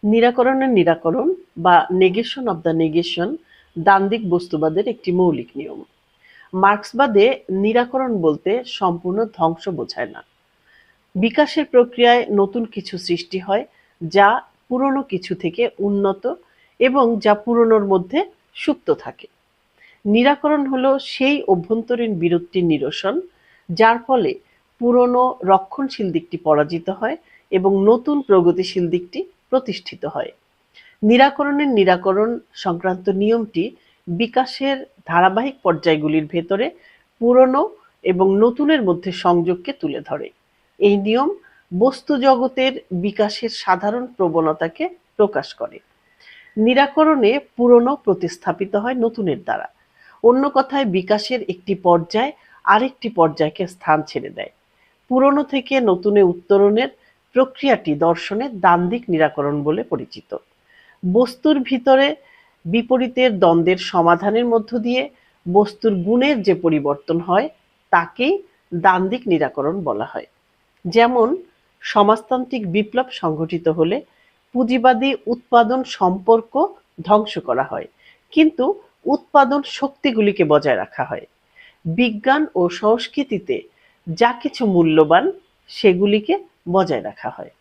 নিরাকরণের নিরাকরণ বা negation of the negation দ্বান্দ্বিক বস্তুবাদের একটি মৌলিক নিয়ম। মার্ক্সবাদে নিরাকরণ বলতে সম্পূর্ণ ধ্বংস বোঝায় না। বিকাশের প্রক্রিয়ায় নতুন কিছু সৃষ্টি হয় যা পুরনো কিছু থেকে উন্নত এবং যা পুরনোর মধ্যে সুপ্ত থাকে। নিরাকরণ হলো সেই অভ্যন্তরীণ বিরোধটির নিরসন যার ফলে পুরনো রক্ষণশীল দিকটি পরাজিত হয় এবং নতুন প্রগতিশীল দিকটি প্রতিষ্ঠিত হয়। নিরাকরণের নিরাকরণ সংক্রান্ত নিয়মটি বিকাশের ধারাবাহিক পর্যায়গুলির ভেতরে পুরনো এবং নতুনের মধ্যে সংযোগকে তুলে ধরে। এই নিয়ম বস্তু জগতের বিকাশের সাধারণ প্রবণতাকে প্রকাশ করে। নিরাকরণে পুরনো প্রতিস্থাপিত হয় নতুনের দ্বারা। অন্য কথায় বিকাশের একটি পর্যায় আরেকটি পর্যায়কে স্থান ছেড়ে দেয়। পুরনো থেকে নতুনে উত্তরণের প্রক্রিয়াটি দর্শনের দ্বান্দ্বিক নিরাকরণ বলে পরিচিত। বস্তুর ভিতরে বিপরীতের দ্বন্দ্বের সমাধানের মধ্য দিয়ে বস্তুর গুণের যে পরিবর্তন হয় তাকেই দ্বান্দ্বিক নিরাকরণ বলা হয়। যেমন সমাজতান্ত্রিক বিপ্লব সংঘটিত হলে পুঁজিবাদী উৎপাদন সম্পর্ক ধ্বংস করা হয়, কিন্তু উৎপাদন শক্তিগুলিকে বজায় রাখা হয়। বিজ্ঞান ও সংস্কৃতিতে যা কিছু মূল্যবান সেগুলিকে বজায় রাখা হয়।